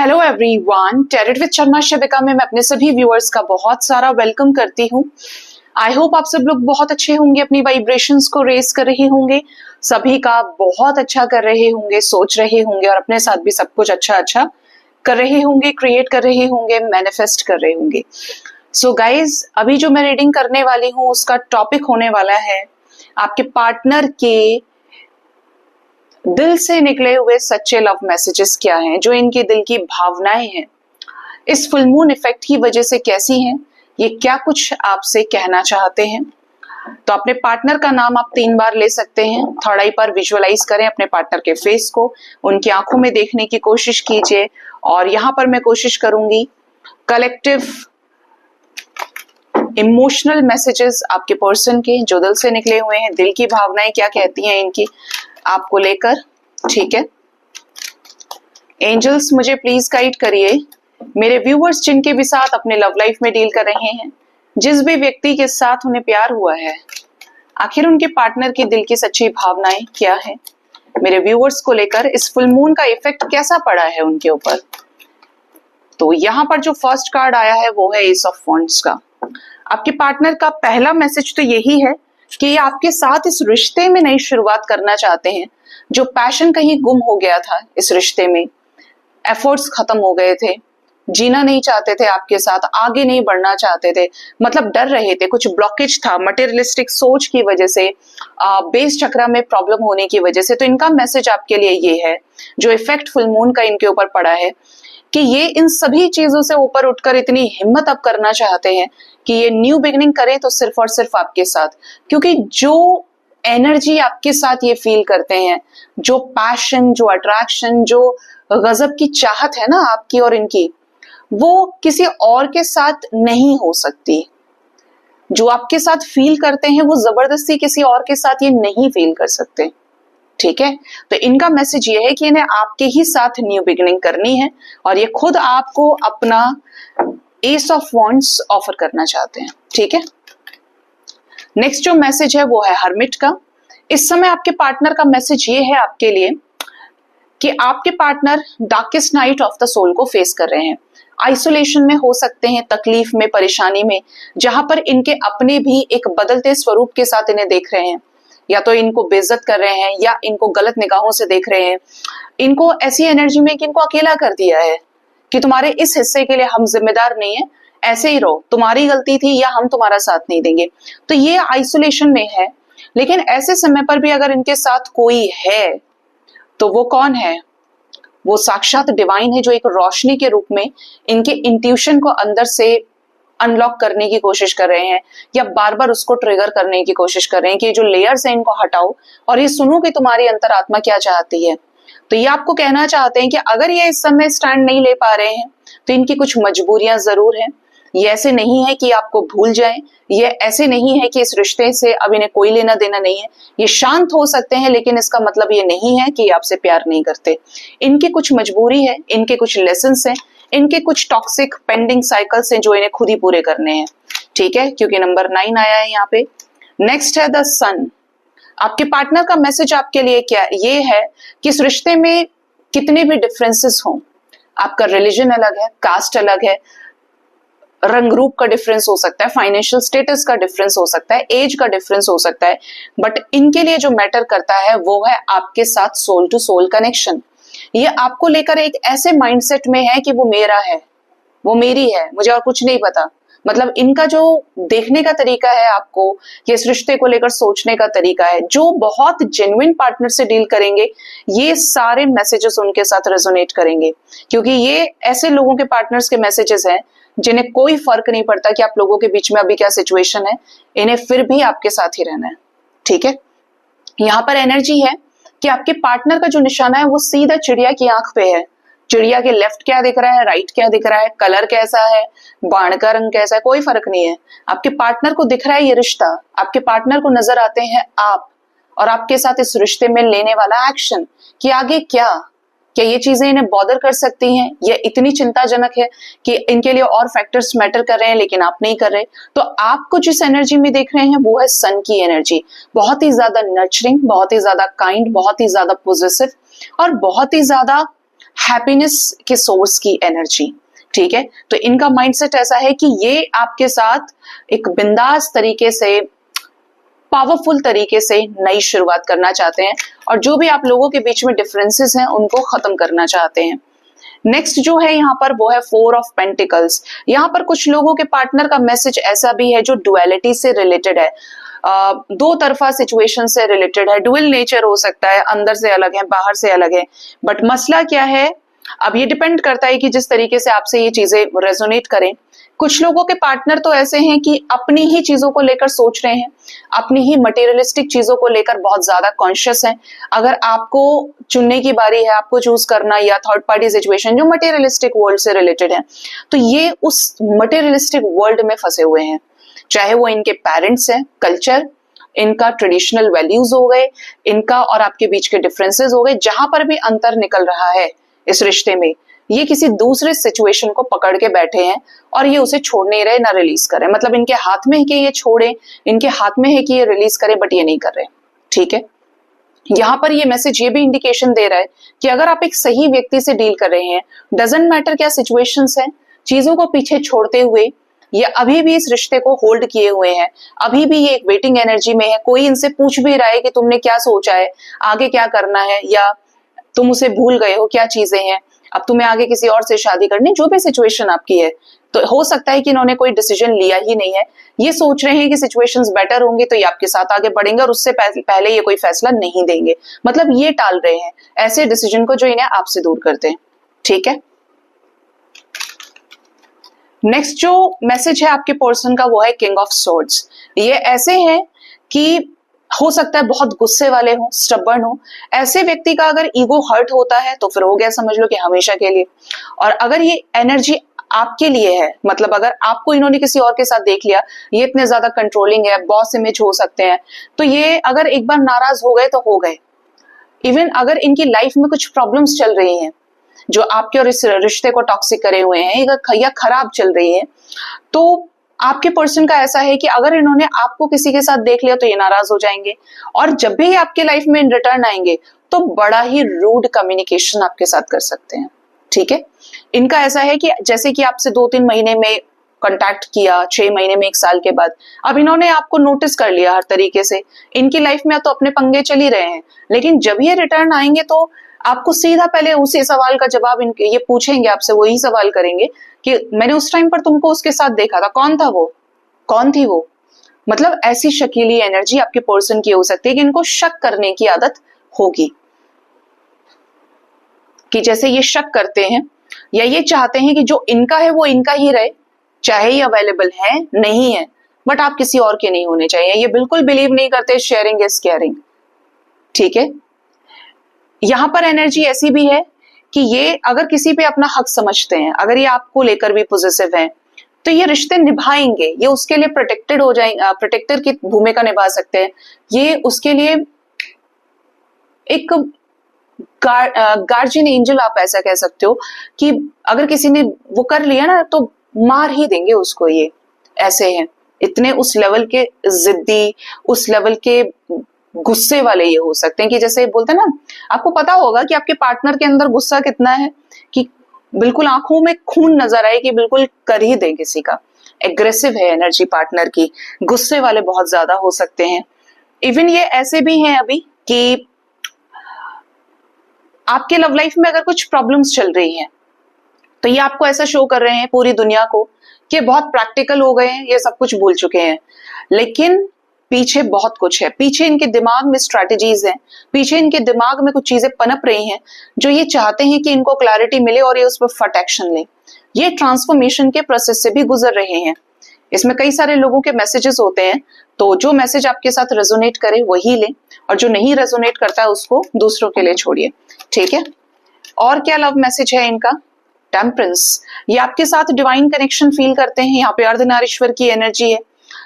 Hello everyone, tarot with Sharma Shabika में मैं अपने सभी व्यूअर्स का बहुत सारा वेलकम करती हूँ। आई होप आप सब लोग बहुत अच्छे होंगे, अपनी वाइब्रेशंस को रेस कर रहे होंगे, सभी का बहुत अच्छा कर रहे होंगे, सोच रहे होंगे और अपने साथ भी सब कुछ अच्छा अच्छा कर रहे होंगे, क्रिएट कर रहे होंगे, मैनिफेस्ट कर रहे होंगे। सो गाइज, अभी जो मैं रीडिंग करने वाली हूँ उसका टॉपिक होने वाला है आपके पार्टनर के दिल से निकले हुए सच्चे लव मैसेजेस क्या हैं, जो इनके दिल की भावनाएं हैं, इस फुल मून इफेक्ट की वजह से कैसी हैं, ये क्या कुछ आपसे कहना चाहते हैं। तो अपने पार्टनर का नाम आप 3 बार ले सकते हैं। थर्ड आई पर विजुअलाइज करें अपने पार्टनर के फेस को, उनकी आंखों में देखने की कोशिश कीजिए और यहाँ पर मैं कोशिश करूंगी कलेक्टिव इमोशनल मैसेजेस आपके पर्सन के जो दिल से निकले हुए हैं, दिल की भावनाएं क्या कहती हैं इनकी आपको लेकर। ठीक है एंजल्स, मुझे प्लीज गाइड करिए मेरे व्यूअर्स जिनके भी साथ अपने लव लाइफ में डील कर रहे हैं, जिस भी व्यक्ति के साथ उन्हें प्यार हुआ है, आखिर उनके पार्टनर की दिल की सच्ची भावनाएं क्या है मेरे व्यूअर्स को लेकर। इस फुल मून का इफेक्ट कैसा पड़ा है उनके ऊपर। तो यहाँ पर जो फर्स्ट कार्ड आया है वो है एस ऑफ वॉन्ड्स का। आपके पार्टनर का पहला मैसेज तो यही है कि ये आपके साथ इस रिश्ते में नई शुरुआत करना चाहते हैं। जो पैशन कहीं गुम हो गया था इस रिश्ते में, एफर्ट्स खत्म हो गए थे, जीना नहीं चाहते थे आपके साथ, आगे नहीं बढ़ना चाहते थे, मतलब डर रहे थे, कुछ ब्लॉकेज था मटेरियलिस्टिक सोच की वजह से, बेस चक्रा में प्रॉब्लम होने की वजह से। तो इनका मैसेज आपके लिए ये है, जो इफेक्ट फुल मून का इनके ऊपर पड़ा है, कि ये इन सभी चीजों से ऊपर उठकर इतनी हिम्मत अब करना चाहते हैं कि ये न्यू बिगिनिंग करें तो सिर्फ और सिर्फ आपके साथ। क्योंकि जो एनर्जी आपके साथ ये फील करते हैं, जो पैशन, जो अट्रैक्शन, जो गजब की चाहत है ना आपकी और इनकी, वो किसी और के साथ नहीं हो सकती। जो आपके साथ फील करते हैं वो जबरदस्ती किसी और के साथ ये नहीं फील कर सकते। ठीक है, तो इनका मैसेज ये है कि इन्हें आपके ही साथ न्यू बिगिनिंग करनी है और ये खुद आपको अपना एस ऑफ वॉन्ड्स ऑफर करना चाहते हैं। ठीक है, नेक्स्ट जो मैसेज है वो है हर्मिट का। इस समय आपके पार्टनर का मैसेज ये है आपके लिए कि आपके partner darkest night of the soul को फेस कर रहे हैं। आइसोलेशन में हो सकते हैं, तकलीफ में, परेशानी में, जहां पर इनके अपने भी एक बदलते स्वरूप के साथ इन्हें देख रहे हैं, या तो इनको बेइज्जत कर रहे हैं या इनको गलत निगाहों से देख रहे हैं। इनको ऐसी एनर्जी में कि इनको अकेला कर दिया है कि तुम्हारे इस हिस्से के लिए हम जिम्मेदार नहीं है, ऐसे ही रहो, तुम्हारी गलती थी या हम तुम्हारा साथ नहीं देंगे। तो ये आइसोलेशन में है। लेकिन ऐसे समय पर भी अगर इनके साथ कोई है तो वो कौन है? वो साक्षात डिवाइन है, जो एक रोशनी के रूप में इनके इंट्यूशन को अंदर से अनलॉक करने की कोशिश कर रहे हैं या बार बार उसको ट्रिगर करने की कोशिश कर रहे हैं कि जो लेयर्स है इनको हटाओ और ये सुनो कि तुम्हारी अंतरात्मा क्या चाहती है। तो ये आपको कहना चाहते हैं कि अगर ये इस समय स्टैंड नहीं ले पा रहे हैं तो इनकी कुछ मजबूरियां जरूर हैं। ये ऐसे नहीं है कि आपको भूल जाएं, ये ऐसे नहीं है कि इस रिश्ते से अब इन्हें कोई लेना देना नहीं है। ये शांत हो सकते हैं लेकिन इसका मतलब ये नहीं है कि आपसे प्यार नहीं करते। इनकी कुछ मजबूरी है, इनके कुछ लेसन्स हैं, इनके कुछ टॉक्सिक पेंडिंग साइकिल्स हैं जो इन्हें खुद ही पूरे करने हैं। ठीक है, क्योंकि नंबर 9 आया है यहाँ पे। नेक्स्ट है द सन। आपके पार्टनर का मैसेज आपके लिए क्या ये है कि इस रिश्ते में कितने भी डिफरेंसेस हों, आपका रिलीजन अलग है, कास्ट अलग है, रंग रूप का डिफरेंस हो सकता है, फाइनेंशियल स्टेटस का डिफरेंस हो सकता है, एज का डिफरेंस हो सकता है, बट इनके लिए जो मैटर करता है वो है आपके साथ सोल टू सोल कनेक्शन। ये आपको लेकर एक ऐसे माइंडसेट में है कि वो मेरा है, वो मेरी है, मुझे और कुछ नहीं पता। मतलब इनका जो देखने का तरीका है आपको, ये इस रिश्ते को लेकर सोचने का तरीका है, जो बहुत जेन्युइन पार्टनर से डील करेंगे ये सारे मैसेजेस उनके साथ रेजोनेट करेंगे। क्योंकि ये ऐसे लोगों के पार्टनर्स के मैसेजेस हैं जिन्हें कोई फर्क नहीं पड़ता कि आप लोगों के बीच में अभी क्या सिचुएशन है, इन्हें फिर भी आपके साथ ही रहना है। ठीक है, यहाँ पर एनर्जी है कि आपके पार्टनर का जो निशाना है वो सीधा चिड़िया की आंख पे है। चिड़िया के लेफ्ट क्या दिख रहा है, राइट क्या दिख रहा है, कलर कैसा है, बाण का रंग कैसा है, कोई फर्क नहीं है। आपके पार्टनर को दिख रहा है ये रिश्ता, आपके पार्टनर को नजर आते हैं आप और आपके साथ इस रिश्ते में लेने वाला एक्शन कि आगे क्या ये चीजें इन्हें बॉदर कर सकती हैं, ये इतनी चिंताजनक है कि इनके लिए और फैक्टर्स मैटर कर रहे हैं लेकिन आप नहीं कर रहे। तो आपको जिस एनर्जी में देख रहे हैं वो है सन की एनर्जी, बहुत ही ज्यादा नर्चरिंग, बहुत ही ज्यादा काइंड, बहुत ही ज्यादा पॉजिटिव और बहुत ही ज्यादा हैप्पीनेस के सोर्स की एनर्जी। ठीक है, तो इनका माइंडसेट ऐसा है कि ये आपके साथ एक बिंदास तरीके से, पावरफुल तरीके से नई शुरुआत करना चाहते हैं और जो भी आप लोगों के बीच में डिफरेंसेस हैं उनको खत्म करना चाहते हैं। नेक्स्ट जो है यहाँ पर वो है 4 ऑफ पेंटिकल्स। यहाँ पर कुछ लोगों के पार्टनर का मैसेज ऐसा भी है जो डुअलिटी से रिलेटेड है, दो तरफा सिचुएशन से रिलेटेड है, डुअल नेचर हो सकता है, अंदर से अलग है बाहर से अलग है। बट मसला क्या है, अब ये डिपेंड करता है कि जिस तरीके से आपसे ये चीजें रेजोनेट करें। कुछ लोगों के पार्टनर तो ऐसे हैं कि अपनी ही चीजों को लेकर सोच रहे हैं, अपनी ही मटेरियलिस्टिक चीजों को लेकर बहुत ज्यादा कॉन्शियस हैं। अगर आपको चुनने की बारी है, आपको चूज करना, या थर्ड पार्टी सिचुएशन जो मटेरियलिस्टिक वर्ल्ड से रिलेटेड है, तो ये उस मटेरियलिस्टिक वर्ल्ड में फंसे हुए हैं। चाहे वो इनके पेरेंट्स हैं, कल्चर, इनका ट्रेडिशनल वैल्यूज हो गए, इनका और आपके बीच के डिफरेंसेस हो गए, जहां पर भी अंतर निकल रहा है इस रिश्ते में, ये किसी दूसरे सिचुएशन को पकड़ के बैठे हैं और ये उसे छोड़ नहीं रहे, ना रिलीज कर रहे। मतलब इनके हाथ में है कि ये छोड़े, इनके हाथ में है कि ये रिलीज करे, बट ये नहीं कर रहे। ठीक है, यहाँ पर ये मैसेज ये भी इंडिकेशन दे रहा है कि अगर आप एक सही व्यक्ति से डील कर रहे हैं, डजंट मैटर क्या सिचुएशंस है, चीजों को पीछे छोड़ते हुए ये अभी भी इस रिश्ते को होल्ड किए हुए हैं, अभी भी ये एक वेटिंग एनर्जी में है। कोई इनसे पूछ भी रहा है कि तुमने क्या सोचा है, आगे क्या करना है, या तुम उसे भूल गए हो, क्या चीजें हैं, अब तुम्हें आगे किसी और से शादी करनी, जो भी सिचुएशन आपकी है, तो हो सकता है कि इन्होंने कोई डिसीजन लिया ही नहीं है। ये सोच रहे हैं कि सिचुएशंस बेटर होंगे तो ये आपके साथ आगे बढ़ेंगे और उससे पहले ये कोई फैसला नहीं देंगे। मतलब ये टाल रहे हैं ऐसे डिसीजन को जो इन्हें आपसे दूर करते हैं। ठीक है, नेक्स्ट जो मैसेज है आपके पर्सन का वो है किंग ऑफ सोर्ड्स। ये ऐसे हैं कि हो सकता है बहुत गुस्से वाले हो, स्टबर्न हो। ऐसे व्यक्ति का अगर ईगो हर्ट होता है तो फिर हो गया, समझ लो कि हमेशा के लिए। और अगर ये एनर्जी आपके लिए है, मतलब अगर आपको इन्होंने किसी और के साथ देख लिया, ये इतने ज्यादा कंट्रोलिंग है, बॉस इमेज हो सकते हैं, तो ये अगर एक बार नाराज हो गए तो हो गए। इवन अगर इनकी लाइफ में कुछ प्रॉब्लम्स चल रही हैं जो आपके और इस रिश्ते को टॉक्सिक करे हुए हैं या खराब चल रही है, तो आपके पर्सन का ऐसा है कि अगर इन्होंने आपको किसी के साथ देख लिया तो ये नाराज हो जाएंगे और जब भी आपके लाइफ में इन रिटर्न आएंगे तो बड़ा ही रूड कम्युनिकेशन आपके साथ कर सकते हैं। ठीक है, इनका ऐसा है कि जैसे कि आपसे 2-3 महीने में कांटेक्ट किया, 6 महीने में, 1 साल के बाद अब इन्होंने आपको नोटिस कर लिया हर तरीके से। इनकी लाइफ में तो अपने पंगे चल ही रहे हैं, लेकिन जब ये रिटर्न आएंगे तो आपको सीधा पहले उसी सवाल का जवाब इनके ये पूछेंगे, आपसे वही सवाल करेंगे कि मैंने उस टाइम पर तुमको उसके साथ देखा था, कौन था वो, कौन थी वो। मतलब ऐसी शकीली एनर्जी आपके पर्सन की हो सकती है कि इनको शक करने की आदत होगी, कि जैसे ये शक करते हैं या ये चाहते हैं कि जो इनका है वो इनका ही रहे, चाहे ये अवेलेबल है नहीं है, बट आप किसी और के नहीं होने चाहिए। ये बिल्कुल बिलीव नहीं करते शेयरिंग इज केयरिंग। ठीक है, यहां पर एनर्जी ऐसी भी है कि ये अगर किसी पे अपना हक समझते हैं, अगर ये आपको लेकर भी पॉजिटिव हैं, तो ये रिश्ते निभाएंगे, ये उसके लिए प्रोटेक्टेड हो जाएंगे, प्रोटेक्टर की भूमिका निभा सकते हैं। ये उसके लिए एक गार्जियन एंजल आप ऐसा कह सकते हो कि अगर किसी ने वो कर लिया ना तो मार ही देंगे उसको। ये ऐसे हैं, इतने उस लेवल के जिद्दी, उस लेवल के गुस्से वाले ये हो सकते हैं कि जैसे बोलते हैं ना, आपको पता होगा कि आपके पार्टनर के अंदर गुस्सा कितना है कि बिल्कुल आंखों में खून नजर आए कि बिल्कुल कर ही दे किसी का। एग्रेसिव है एनर्जी पार्टनर की, गुस्से वाले बहुत ज्यादा हो सकते हैं। इवन ये ऐसे भी हैं अभी कि आपके लव लाइफ में अगर कुछ प्रॉब्लम्स चल रही हैं तो ये आपको ऐसा शो कर रहे हैं पूरी दुनिया को कि बहुत प्रैक्टिकल हो गए हैं, ये सब कुछ भूल चुके हैं, लेकिन पीछे बहुत कुछ है। पीछे इनके दिमाग में स्ट्रैटेजीज हैं, पीछे इनके दिमाग में कुछ चीजें पनप रही हैं जो ये चाहते हैं कि इनको क्लैरिटी मिले और ये उस पर फट एक्शन ले। ये ट्रांसफॉर्मेशन के प्रोसेस से भी गुजर रहे हैं। इसमें कई सारे लोगों के मैसेजेस होते हैं, तो जो मैसेज आपके साथ रेजोनेट करे वही लें और जो नहीं रेजोनेट करता है उसको दूसरों के लिए छोड़िए। ठीक है, और क्या लव मैसेज है इनका? टेम्परेंस। ये आपके साथ डिवाइन कनेक्शन फील करते हैं, यहाँ पे अर्धनारीश्वर की एनर्जी है।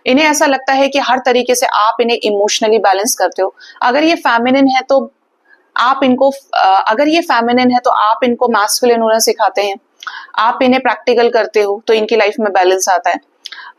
इन्हें ऐसा लगता है कि हर तरीके से आप इन्हें इमोशनली बैलेंस करते हो। अगर ये फेमिनिन है तो आप इनको अगर ये फेमिनिन है तो आप इनको मैस्कुलिन होना सिखाते हैं, आप इन्हें प्रैक्टिकल करते हो तो इनकी लाइफ में बैलेंस आता है।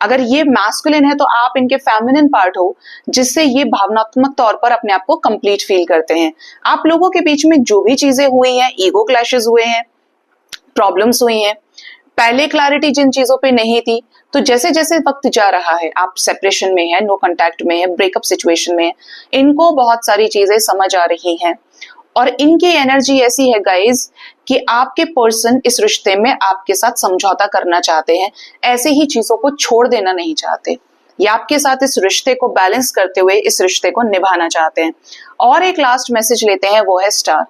अगर ये मैस्कुलिन है तो आप इनके फेमिनिन पार्ट हो, जिससे ये भावनात्मक तौर पर अपने आप को कंप्लीट फील करते हैं। आप लोगों के बीच में जो भी चीजें हुई हैं, ईगो क्लैशेस हुए हैं, प्रॉब्लम्स हुई हैं, पहले क्लैरिटी जिन चीजों पे नहीं थी, तो जैसे जैसे वक्त जा रहा है, आप सेपरेशन में है, नो कांटेक्ट में है, ब्रेकअप सिचुएशन में है, इनको बहुत सारी चीजें समझ आ रही हैं और इनकी एनर्जी ऐसी है गाइज कि आपके पर्सन इस रिश्ते में आपके साथ समझौता करना चाहते हैं, ऐसे ही चीजों को छोड़ देना नहीं चाहते, या आपके साथ इस रिश्ते को बैलेंस करते हुए इस रिश्ते को निभाना चाहते हैं। और एक लास्ट मैसेज लेते हैं, वो है स्टार।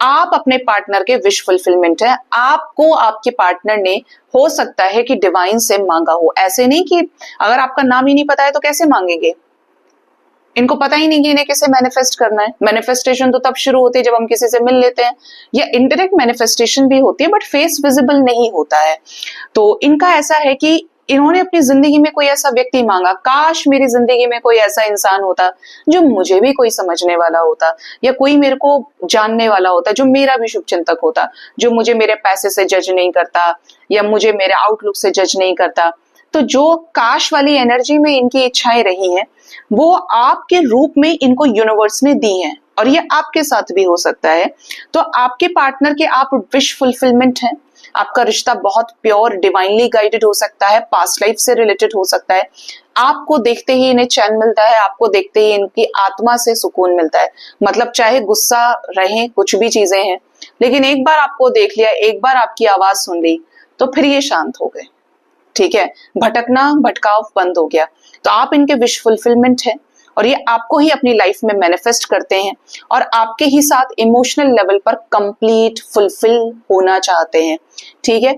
आप अपने पार्टनर के विश फुलफिलमेंट है। आपको आपके पार्टनर ने हो सकता है कि डिवाइन से मांगा हो, ऐसे नहीं कि अगर आपका नाम ही नहीं पता है तो कैसे मांगेंगे, इनको पता ही नहीं कि इन्हें कैसे मैनिफेस्ट करना है। मैनिफेस्टेशन तो तब शुरू होती है जब हम किसी से मिल लेते हैं, या इनडायरेक्ट मैनिफेस्टेशन भी होती है बट फेस विजिबल नहीं होता है। तो इनका ऐसा है कि इन्होंने अपनी जिंदगी में कोई ऐसा व्यक्ति मांगा, काश मेरी जिंदगी में कोई ऐसा इंसान होता जो मुझे भी कोई समझने वाला होता, या कोई मेरे को जानने वाला होता, जो मेरा भी शुभ चिंतक होता, जो मुझे मेरे पैसे से जज नहीं करता या मुझे मेरे आउटलुक से जज नहीं करता। तो जो काश वाली एनर्जी में इनकी इच्छाएं रही हैं, वो आपके रूप में इनको यूनिवर्स ने दी हैं, और ये आपके साथ भी हो सकता है। तो आपके पार्टनर के आप विश फुलफिलमेंट हैं। आपका रिश्ता बहुत प्योर डिवाइनली गाइडेड हो सकता है, पास्ट लाइफ से रिलेटेड हो सकता है। आपको देखते ही इन्हें चैन मिलता है, आपको देखते ही इनकी आत्मा से सुकून मिलता है। मतलब चाहे गुस्सा रहे, कुछ भी चीजें हैं, लेकिन एक बार आपको देख लिया, एक बार आपकी आवाज सुन ली, तो फिर ये शांत हो गए। ठीक है, भटकना भटकाव बंद हो गया। तो आप इनके विश फुलफिलमेंट है और ये आपको ही अपनी लाइफ में मैनिफेस्ट करते हैं और आपके ही साथ इमोशनल लेवल पर कंप्लीट फुलफिल होना चाहते हैं। ठीक है,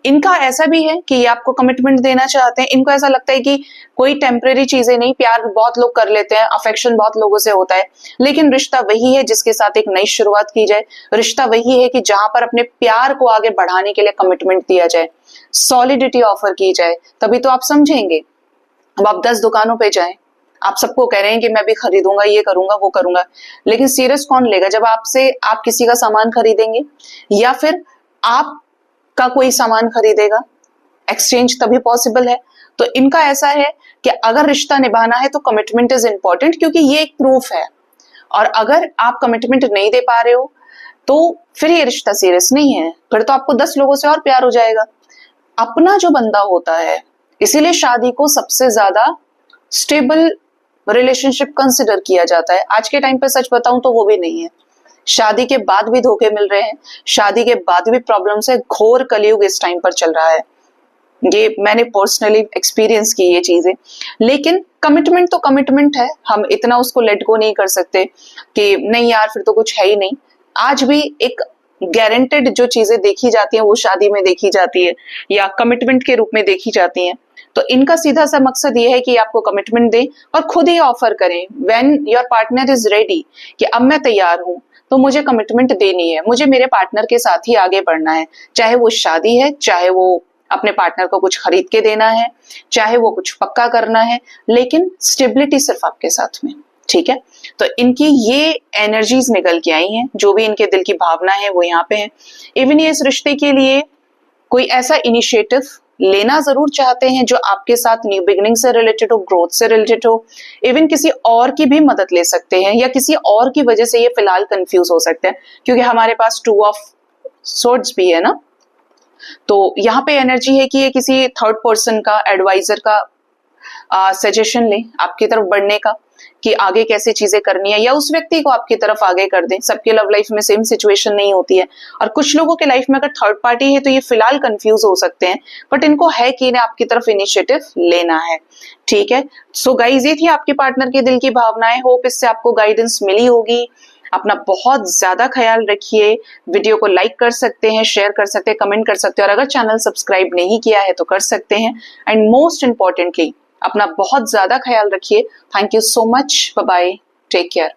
इनका ऐसा भी है कि ये आपको कमिटमेंट देना चाहते हैं। इनको ऐसा लगता है कि कोई टेम्परेरी चीजें नहीं, प्यार बहुत लोग कर लेते हैं, अफेक्शन बहुत लोगों से होता है, लेकिन रिश्ता वही है जिसके साथ एक नई शुरुआत की जाए। रिश्ता वही है कि जहां पर अपने प्यार को आगे बढ़ाने के लिए कमिटमेंट दिया जाए, सॉलिडिटी ऑफर की जाए, तभी तो आप समझेंगे। अब आप 10 दुकानों पे जाएं, आप सबको कह रहे हैं कि मैं भी खरीदूंगा, ये करूंगा, वो करूंगा, लेकिन सीरियस कौन लेगा जब आपसे आप किसी का सामान खरीदेंगे या फिर आपका कोई सामान खरीदेगा? एक्सचेंज तभी पॉसिबल है। तो इनका ऐसा है कि अगर रिश्ता निभाना है तो कमिटमेंट इज इंपॉर्टेंट, क्योंकि ये एक प्रूफ है। और अगर आप कमिटमेंट नहीं दे पा रहे हो तो फिर ये रिश्ता सीरियस नहीं है, फिर तो आपको 10 लोगों से और प्यार हो जाएगा। अपना जो बंदा होता है, इसीलिए शादी को सबसे ज्यादा स्टेबल रिलेशनशिप कंसिडर किया जाता है। आज के टाइम पे सच बताऊं तो वो भी नहीं है। शादी के बाद भी धोखे मिल रहे हैं, शादी के बाद भी प्रॉब्लम्स है, घोर कलयुग इस टाइम पर चल रहा है। ये मैंने पर्सनली एक्सपीरियंस की ये चीजें। लेकिन कमिटमेंट तो कमिटमेंट है, हम इतना उसको लेट गो नहीं कर सकते कि नहीं यार फिर तो कुछ है ही नहीं। आज भी एक गारंटेड जो चीजें देखी जाती हैं वो शादी में देखी जाती है या कमिटमेंट के रूप में देखी जाती हैं। तो इनका सीधा सा मकसद ये है कि आपको कमिटमेंट दें और खुद ही ऑफर करें when your partner is ready, कि अब मैं तैयार हूं तो मुझे कमिटमेंट देनी है, मुझे मेरे पार्टनर के साथ ही आगे बढ़ना है। चाहे वो शादी है, चाहे वो अपने पार्टनर को कुछ खरीद के देना है, चाहे वो कुछ पक्का करना है, लेकिन स्टेबिलिटी सिर्फ आपके साथ में। ठीक है, तो इनकी ये एनर्जीज निकल के आई हैं, जो भी इनके दिल की भावना है वो यहाँ पे है। इवन ये इस रिश्ते के लिए कोई ऐसा इनिशिएटिव लेना जरूर चाहते हैं जो आपके साथ न्यू बिगिनिंग से रिलेटेड हो, ग्रोथ से रिलेटेड हो। इवन किसी और की भी मदद ले सकते हैं या किसी और की वजह से ये फिलहाल कंफ्यूज हो सकते हैं, क्योंकि हमारे पास 2 ऑफ सोर्ड्स भी है ना। तो यहाँ पे एनर्जी है कि ये किसी थर्ड पर्सन का, एडवाइजर का सजेशन ले आपकी तरफ बढ़ने का, कि आगे कैसे चीजें करनी है, या उस व्यक्ति को आपकी तरफ आगे कर दें। सबके लव लाइफ में सेम सिचुएशन नहीं होती है, और कुछ लोगों के लाइफ में अगर थर्ड पार्टी है तो ये फिलहाल कंफ्यूज हो सकते हैं, बट इनको है कि इन्हें आपकी तरफ इनिशिएटिव लेना है। ठीक है, सो गाइस ये थी आपके पार्टनर के दिल की भावनाएं। होप इससे आपको गाइडेंस मिली होगी। अपना बहुत ज्यादा ख्याल रखिए। वीडियो को लाइक कर सकते हैं, शेयर कर सकते हैं, कमेंट कर सकते हैं, और अगर चैनल सब्सक्राइब नहीं किया है तो कर सकते हैं। एंड मोस्ट इंपॉर्टेंटली अपना बहुत ज्यादा ख्याल रखिए। Thank you so much, bye bye, take care.